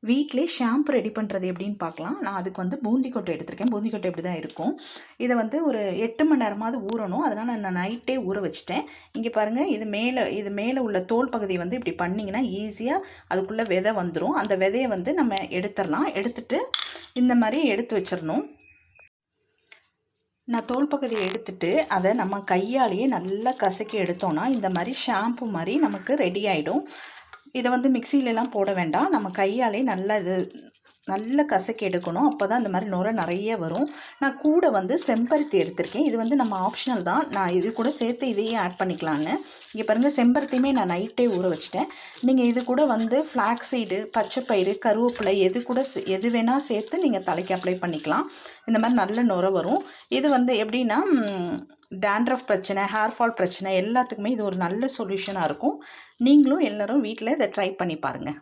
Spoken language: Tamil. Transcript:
வீட்டிலே ஷாம்பு ரெடி பண்ணுறது எப்படின்னு பார்க்கலாம். நான் அதுக்கு வந்து பூந்தி கொட்டை எடுத்திருக்கேன். பூந்தி கொட்டை இப்படி தான் இருக்கும். இதை வந்து ஒரு 8 மணி நேரமாவது ஊறணும். அதனால் நான் நைட்டே ஊற வச்சுட்டேன். இங்கே பாருங்கள், இது மேலே உள்ள தோல் பகுதி வந்து இப்படி பண்ணிங்கன்னா ஈஸியாக அதுக்குள்ளே விதை வந்துடும். அந்த விதையை வந்து நம்ம எடுத்துடலாம். எடுத்துட்டு இந்த மாதிரி எடுத்து வச்சிடணும். நான் தோல் பகுதியை எடுத்துட்டு அதை நம்ம கையாலேயே நல்லா கசக்கி எடுத்தோன்னா இந்த மாதிரி ஷாம்பு மாதிரி நமக்கு ரெடி ஆகிடும். இதை வந்து மிக்சியிலலாம் போட வேண்டாம். நம்ம கையாலே நல்லா கசக்கி எடுக்கணும். அப்போ தான் இந்த மாதிரி நுரை நிறைய வரும். நான் கூட வந்து செம்பருத்தி எடுத்திருக்கேன். இது வந்து நம்ம ஆப்ஷனல் தான். நான் இது கூட சேர்த்து இதையே ஆட் பண்ணிக்கலான்னு. இங்கே பாருங்கள், செம்பருத்தியுமே நான் நைட்டே ஊற வச்சிட்டேன். நீங்கள் இது கூட வந்து ஃப்ளாக்ஸ் சீடு, பச்சைப்பயிறு, கருவேப்பிலை எது வேணால் சேர்த்து நீங்கள் தலைக்கு அப்ளை பண்ணிக்கலாம். இந்த மாதிரி நல்ல நுரை வரும். இது வந்து எப்படின்னா டேண்ட்ரஃப் பிரச்சனை, ஹேர் ஃபால் பிரச்சனை எல்லாத்துக்குமே இது ஒரு நல்ல சொல்யூஷனாக இருக்கும். நீங்களும் எல்லோரும் வீட்டில் இதை ட்ரை பண்ணி பாருங்கள்.